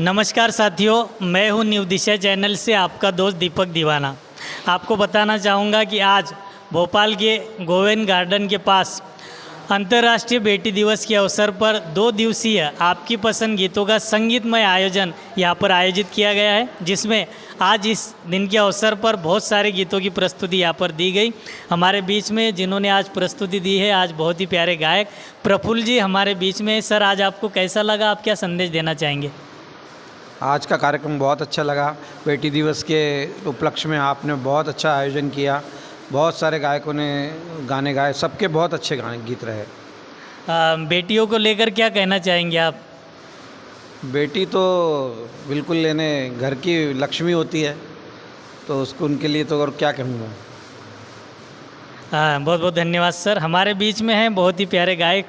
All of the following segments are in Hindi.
नमस्कार साथियों, मैं हूं न्यू दिशा चैनल से आपका दोस्त दीपक दीवाना। आपको बताना चाहूँगा कि आज भोपाल के गोविंद गार्डन के पास अंतर्राष्ट्रीय बेटी दिवस के अवसर पर 2 दिवसीय आपकी पसंद गीतों का संगीतमय आयोजन यहाँ पर आयोजित किया गया है, जिसमें आज इस दिन के अवसर पर बहुत सारे गीतों की प्रस्तुति यहाँ पर दी गई। हमारे बीच में जिन्होंने आज प्रस्तुति दी है, आज बहुत ही प्यारे गायक प्रफुल्ल जी हमारे बीच में। सर, आज आपको कैसा लगा, आप क्या संदेश देना चाहेंगे? आज का कार्यक्रम बहुत अच्छा लगा। बेटी दिवस के उपलक्ष्य में आपने बहुत अच्छा आयोजन किया। बहुत सारे गायकों ने गाने गाए, सबके बहुत अच्छे गाने गीत रहे। बेटियों को लेकर क्या कहना चाहेंगे आप? बेटी तो बिल्कुल लेने घर की लक्ष्मी होती है, तो उसको उनके लिए तो और क्या कहूँगा। बहुत बहुत धन्यवाद सर। हमारे बीच में हैं बहुत ही प्यारे गायक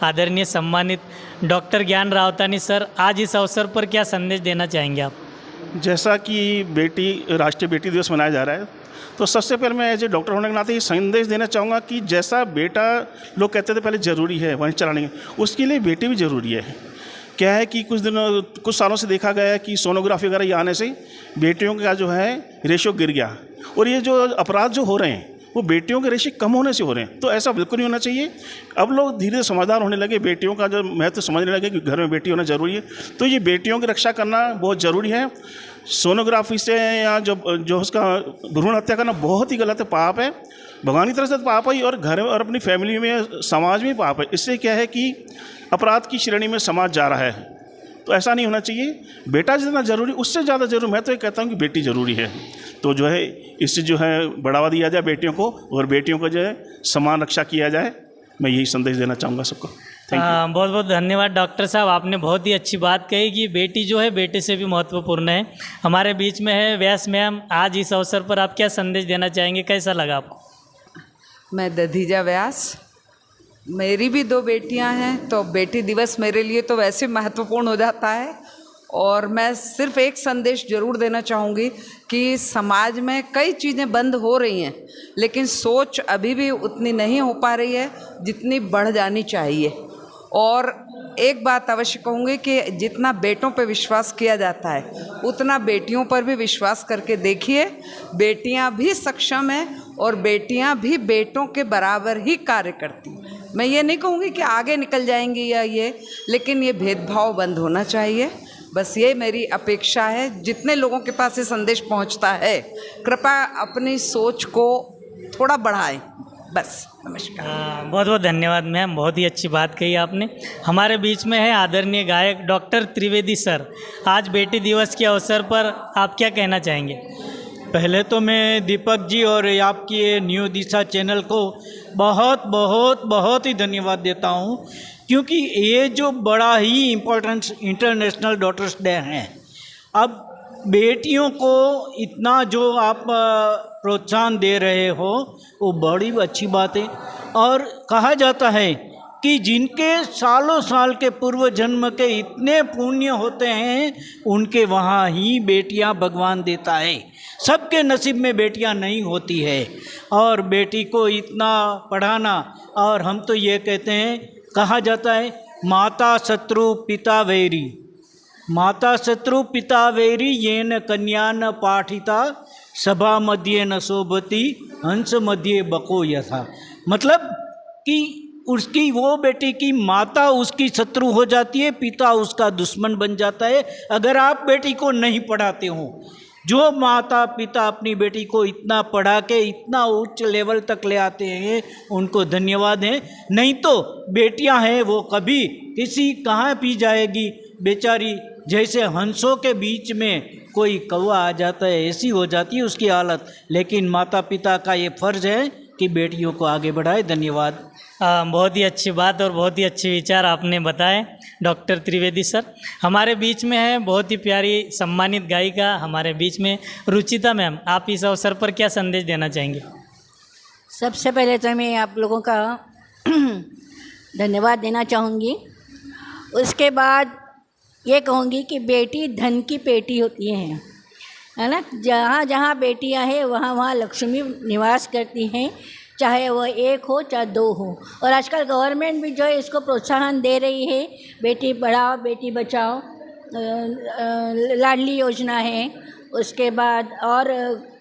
आदरणीय सम्मानित डॉक्टर ज्ञान रावतानी सर। आज इस अवसर पर क्या संदेश देना चाहेंगे आप? जैसा कि राष्ट्रीय बेटी दिवस मनाया जा रहा है, तो सबसे पहले मैं एज ए डॉक्टर होने के नाते ये संदेश देना चाहूँगा कि जैसा बेटा लोग कहते थे पहले ज़रूरी है वंश चलाने के, उसके लिए बेटी भी ज़रूरी है। क्या है कि कुछ सालों से देखा गया है कि सोनोग्राफी वगैरह ये आने से बेटियों का जो है रेशो गिर गया, और ये जो अपराध जो हो रहे हैं वो बेटियों के रेशे कम होने से हो रहे हैं। तो ऐसा बिल्कुल नहीं होना चाहिए। अब लोग धीरे धीरे समझदार होने लगे, बेटियों का जो महत्व समझने लगे कि घर में बेटी होना ज़रूरी है। तो ये बेटियों की रक्षा करना बहुत ज़रूरी है। सोनोग्राफी से या जो उसका भ्रूण हत्या करना बहुत ही गलत है, पाप है, भगवान की तरफ से पाप है, और घर और अपनी फैमिली में समाज में पाप है। इससे क्या है कि अपराध की श्रेणी में समाज जा रहा है। तो ऐसा नहीं होना चाहिए। बेटा जितना ज़रूरी उससे ज़्यादा ज़रूरी, मैं तो ये कहता हूँ कि बेटी ज़रूरी है। तो जो है इससे जो है बढ़ावा दिया जाए बेटियों को, और बेटियों को जो है समान रक्षा किया जाए। मैं यही संदेश देना चाहूँगा सबको। बहुत बहुत धन्यवाद डॉक्टर साहब, आपने बहुत ही अच्छी बात कही कि बेटी जो है बेटे से भी महत्वपूर्ण है। हमारे बीच में है व्यास मैम। आज इस अवसर पर आप क्या संदेश देना चाहेंगे, कैसा लगा आपको? मैं दधीजा व्यास, मेरी भी 2 बेटियां हैं, तो बेटी दिवस मेरे लिए तो वैसे महत्वपूर्ण हो जाता है। और मैं सिर्फ एक संदेश ज़रूर देना चाहूँगी कि समाज में कई चीज़ें बंद हो रही हैं, लेकिन सोच अभी भी उतनी नहीं हो पा रही है जितनी बढ़ जानी चाहिए। और एक बात अवश्य कहूँगी कि जितना बेटों पर विश्वास किया जाता है उतना बेटियों पर भी विश्वास करके देखिए। बेटियाँ भी सक्षम हैं और बेटियाँ भी बेटों के बराबर ही कार्य करती हैं। मैं ये नहीं कहूँगी कि आगे निकल जाएंगी या ये, लेकिन ये भेदभाव बंद होना चाहिए। बस ये मेरी अपेक्षा है। जितने लोगों के पास ये संदेश पहुँचता है, कृपया अपनी सोच को थोड़ा बढ़ाएं। बस, नमस्कार। बहुत बहुत धन्यवाद मैम, बहुत ही अच्छी बात कही आपने। हमारे बीच में है आदरणीय गायक डॉक्टर त्रिवेदी सर। आज बेटी दिवस के अवसर पर आप क्या कहना चाहेंगे? पहले तो मैं दीपक जी और आपकी ये न्यू दिशा चैनल को बहुत बहुत बहुत ही धन्यवाद देता हूँ, क्योंकि ये जो बड़ा ही इम्पोर्टेंट इंटरनेशनल डॉटर्स डे हैं, अब बेटियों को इतना जो आप प्रोत्साहन दे रहे हो वो बड़ी अच्छी बात है। और कहा जाता है कि जिनके सालों साल के पूर्व जन्म के इतने पुण्य होते हैं, उनके वहाँ ही बेटियाँ भगवान देता है। सबके नसीब में बेटियाँ नहीं होती है। और बेटी को इतना पढ़ाना, और हम तो ये कहते हैं, कहा जाता है माता शत्रु पिता वैरी, माता शत्रु पिता वैरी येन कन्या न पाठिता सभा मध्य न शोभती हंस मध्य बको यथा। मतलब कि उसकी वो बेटी की माता उसकी शत्रु हो जाती है, पिता उसका दुश्मन बन जाता है अगर आप बेटी को नहीं पढ़ाते हो। जो माता पिता अपनी बेटी को इतना पढ़ा के इतना उच्च लेवल तक ले आते हैं, उनको धन्यवाद है। नहीं तो बेटियां हैं वो कभी किसी कहाँ भी जाएगी बेचारी, जैसे हंसों के बीच में कोई कौवा आ जाता है ऐसी हो जाती है उसकी हालत। लेकिन माता पिता का ये फ़र्ज़ है कि बेटियों को आगे बढ़ाए। धन्यवाद। बहुत ही अच्छी बात और बहुत ही अच्छे विचार आपने बताए डॉक्टर त्रिवेदी सर। हमारे बीच में है बहुत ही प्यारी सम्मानित गायिका हमारे बीच में रुचिता मैम। आप इस अवसर पर क्या संदेश देना चाहेंगे? सबसे पहले तो मैं आप लोगों का धन्यवाद देना चाहूँगी। उसके बाद ये कहूँगी कि बेटी धन की पेटी होती है ना। जहाँ जहाँ बेटियाँ हैं वहाँ वहाँ लक्ष्मी निवास करती हैं, चाहे वो 1 हो चाहे 2 हो। और आजकल गवर्नमेंट भी जो है इसको प्रोत्साहन दे रही है, बेटी पढ़ाओ बेटी बचाओ। लाडली योजना है, उसके बाद और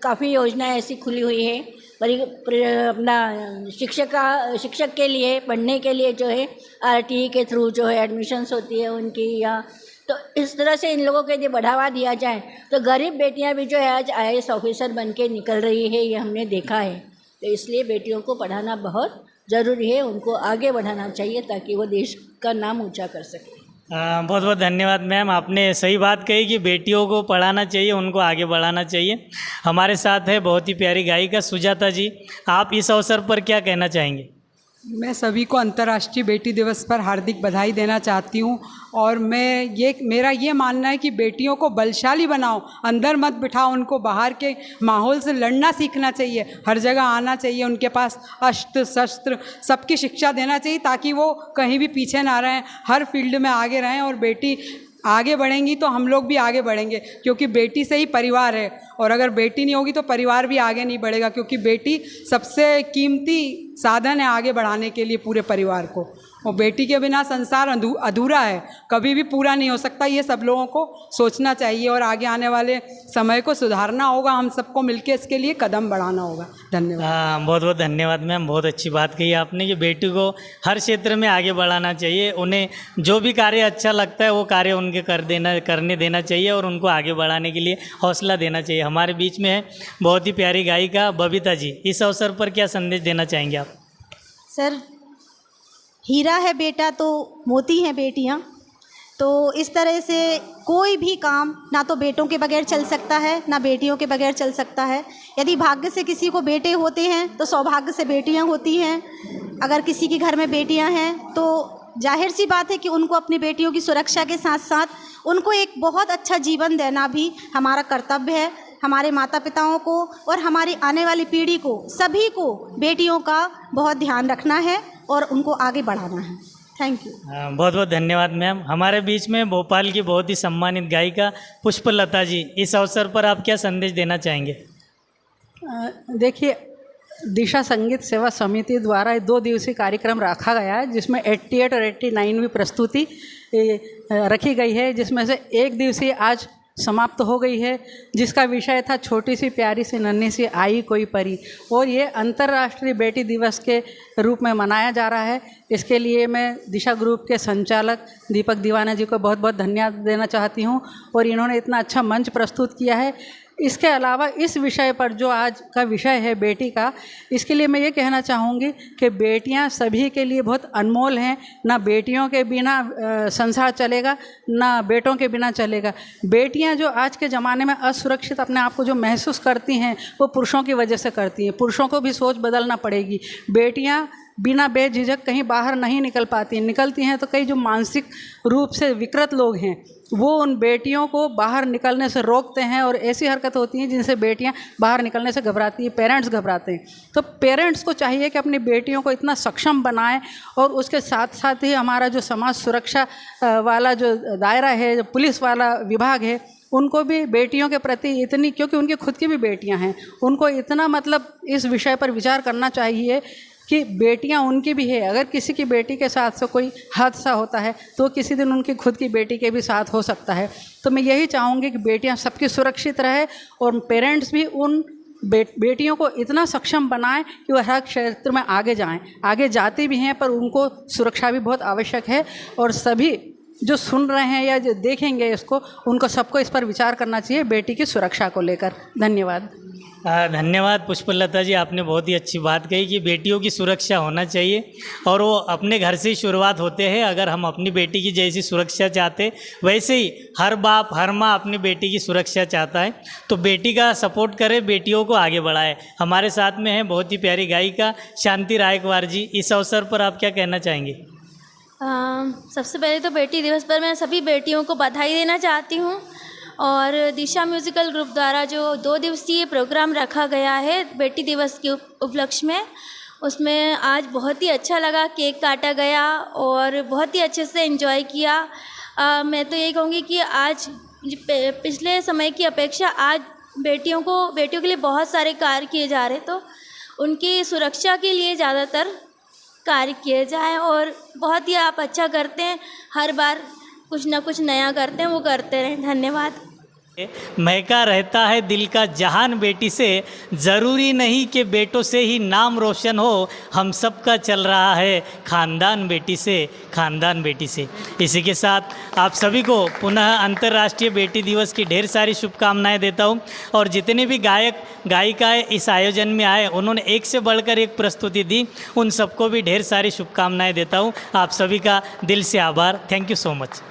काफ़ी योजनाएं ऐसी खुली हुई है। अपना शिक्षक के लिए पढ़ने के लिए जो है आरटीई के थ्रू जो है एडमिशन्स होती है उनकी, या तो इस तरह से इन लोगों के लिए बढ़ावा दिया जाए तो गरीब बेटियां भी जो है आज IAS ऑफिसर बन के निकल रही है, ये हमने देखा है। तो इसलिए बेटियों को पढ़ाना बहुत ज़रूरी है, उनको आगे बढ़ाना चाहिए ताकि वो देश का नाम ऊंचा कर सके। बहुत बहुत धन्यवाद मैम, आपने सही बात कही कि बेटियों को पढ़ाना चाहिए, उनको आगे बढ़ाना चाहिए। हमारे साथ है बहुत ही प्यारी गायिका सुजाता जी, आप इस अवसर पर क्या कहना चाहेंगे? मैं सभी को अंतर्राष्ट्रीय बेटी दिवस पर हार्दिक बधाई देना चाहती हूँ। और मेरा ये मानना है कि बेटियों को बलशाली बनाओ, अंदर मत बिठाओ, उनको बाहर के माहौल से लड़ना सीखना चाहिए, हर जगह आना चाहिए, उनके पास अस्त्र शस्त्र सबकी शिक्षा देना चाहिए ताकि वो कहीं भी पीछे ना रहें, हर फील्ड में आगे रहें। और बेटी आगे बढ़ेंगी तो हम लोग भी आगे बढ़ेंगे, क्योंकि बेटी से ही परिवार है, और अगर बेटी नहीं होगी तो परिवार भी आगे नहीं बढ़ेगा, क्योंकि बेटी सबसे कीमती साधन है आगे बढ़ाने के लिए पूरे परिवार को। और बेटी के बिना संसार अधूरा है, कभी भी पूरा नहीं हो सकता। ये सब लोगों को सोचना चाहिए और आगे आने वाले समय को सुधारना होगा, हम सबको मिलकर इसके लिए कदम बढ़ाना होगा। धन्यवाद। बहुत बहुत धन्यवाद मैम, बहुत अच्छी बात कही आपने कि बेटी को हर क्षेत्र में आगे बढ़ाना चाहिए, उन्हें जो भी कार्य अच्छा लगता है वो कार्य उनके करने देना चाहिए और उनको आगे बढ़ाने के लिए हौसला देना चाहिए। हमारे बीच में है बहुत ही प्यारी गायिका बबीता जी, इस अवसर पर क्या संदेश देना चाहेंगे आप? सर, हीरा है बेटा तो मोती हैं बेटियां, तो इस तरह से कोई भी काम ना तो बेटों के बगैर चल सकता है ना बेटियों के बगैर चल सकता है। यदि भाग्य से किसी को बेटे होते हैं तो सौभाग्य से बेटियां होती हैं। अगर किसी के घर में बेटियां हैं तो जाहिर सी बात है कि उनको अपनी बेटियों की सुरक्षा के साथ साथ उनको एक बहुत अच्छा जीवन देना भी हमारा कर्तव्य है। हमारे माता पिताओं को और हमारी आने वाली पीढ़ी को, सभी को बेटियों का बहुत ध्यान रखना है और उनको आगे बढ़ाना है। Thank you. बहुत बहुत धन्यवाद मैम। हमारे बीच में भोपाल की बहुत ही सम्मानित गायिका पुष्पलता जी, इस अवसर पर आप क्या संदेश देना चाहेंगे? देखिए, दिशा संगीत सेवा समिति द्वारा 2 दिवसीय कार्यक्रम रखा गया है, जिसमें 88 और 89वीं प्रस्तुति रखी गई है, जिसमें से 1 दिवसीय आज समाप्त हो गई है, जिसका विषय था छोटी सी प्यारी सी नन्ही सी आई कोई परी। और ये अंतर्राष्ट्रीय बेटी दिवस के रूप में मनाया जा रहा है। इसके लिए मैं दिशा ग्रुप के संचालक दीपक दीवाना जी को बहुत बहुत धन्यवाद देना चाहती हूँ, और इन्होंने इतना अच्छा मंच प्रस्तुत किया है। इसके अलावा इस विषय पर जो आज का विषय है बेटी का, इसके लिए मैं ये कहना चाहूँगी कि बेटियां सभी के लिए बहुत अनमोल हैं। ना बेटियों के बिना संसार चलेगा, ना बेटों के बिना चलेगा। बेटियां जो आज के ज़माने में असुरक्षित अपने आप को जो महसूस करती हैं वो पुरुषों की वजह से करती हैं। पुरुषों को भी सोच बदलना पड़ेगी। बेटियां बिना बेझिझक कहीं बाहर नहीं निकल पाती, निकलती हैं तो कई जो मानसिक रूप से विकृत लोग हैं वो उन बेटियों को बाहर निकलने से रोकते हैं, और ऐसी हरकत होती हैं जिनसे बेटियां बाहर निकलने से घबराती हैं, पेरेंट्स घबराते हैं। तो पेरेंट्स को चाहिए कि अपनी बेटियों को इतना सक्षम बनाएं, और उसके साथ साथ ही हमारा जो समाज सुरक्षा वाला जो दायरा है, जो पुलिस वाला विभाग है, उनको भी बेटियों के प्रति इतनी, क्योंकि उनकी खुद की भी बेटियां हैं, उनको इतना मतलब इस विषय पर विचार करना चाहिए कि बेटियां उनकी भी है। अगर किसी की बेटी के साथ से कोई हादसा होता है तो किसी दिन उनकी खुद की बेटी के भी साथ हो सकता है। तो मैं यही चाहूँगी कि बेटियां सबकी सुरक्षित रहे, और पेरेंट्स भी उन बेटियों को इतना सक्षम बनाएं कि वह हर क्षेत्र में आगे जाएं। आगे जाती भी हैं, पर उनको सुरक्षा भी बहुत आवश्यक है। और सभी जो सुन रहे हैं या जो देखेंगे इसको, उनको सबको इस पर विचार करना चाहिए बेटी की सुरक्षा को लेकर। धन्यवाद। धन्यवाद पुष्पलता जी, आपने बहुत ही अच्छी बात कही कि बेटियों की सुरक्षा होना चाहिए, और वो अपने घर से ही शुरुआत होते हैं। अगर हम अपनी बेटी की जैसी सुरक्षा चाहते, वैसे ही हर बाप हर माँ अपनी बेटी की सुरक्षा चाहता है। तो बेटी का सपोर्ट करें, बेटियों को आगे बढ़ाएं। हमारे साथ में है बहुत ही प्यारी गायिका शांति रायकवार जी, इस अवसर पर आप क्या कहना चाहेंगे? सबसे पहले तो बेटी दिवस पर मैं सभी बेटियों को बधाई देना चाहती हूँ, और दिशा म्यूज़िकल ग्रुप द्वारा जो 2 दिवसीय प्रोग्राम रखा गया है बेटी दिवस के उपलक्ष्य में, उसमें आज बहुत ही अच्छा लगा। केक काटा गया और बहुत ही अच्छे से एंजॉय किया। मैं तो यही कहूँगी कि आज पिछले समय की अपेक्षा आज बेटियों के लिए बहुत सारे कार्य किए जा रहे हैं, तो उनकी सुरक्षा के लिए ज़्यादातर कार्य किए जाएँ। और बहुत ही आप अच्छा करते हैं, हर बार कुछ ना कुछ नया करते हैं वो करते रहें। धन्यवाद। महका रहता है दिल का जहान बेटी से, ज़रूरी नहीं कि बेटों से ही नाम रोशन हो, हम सब का चल रहा है ख़ानदान बेटी से, ख़ानदान बेटी से। इसी के साथ आप सभी को पुनः अंतर्राष्ट्रीय बेटी दिवस की ढेर सारी शुभकामनाएं देता हूं। और जितने भी गायक गायिकाएं इस आयोजन में आए, उन्होंने एक से बढ़कर एक प्रस्तुति दी, उन सबको भी ढेर सारी शुभकामनाएं देता हूं। आप सभी का दिल से आभार। Thank you so much.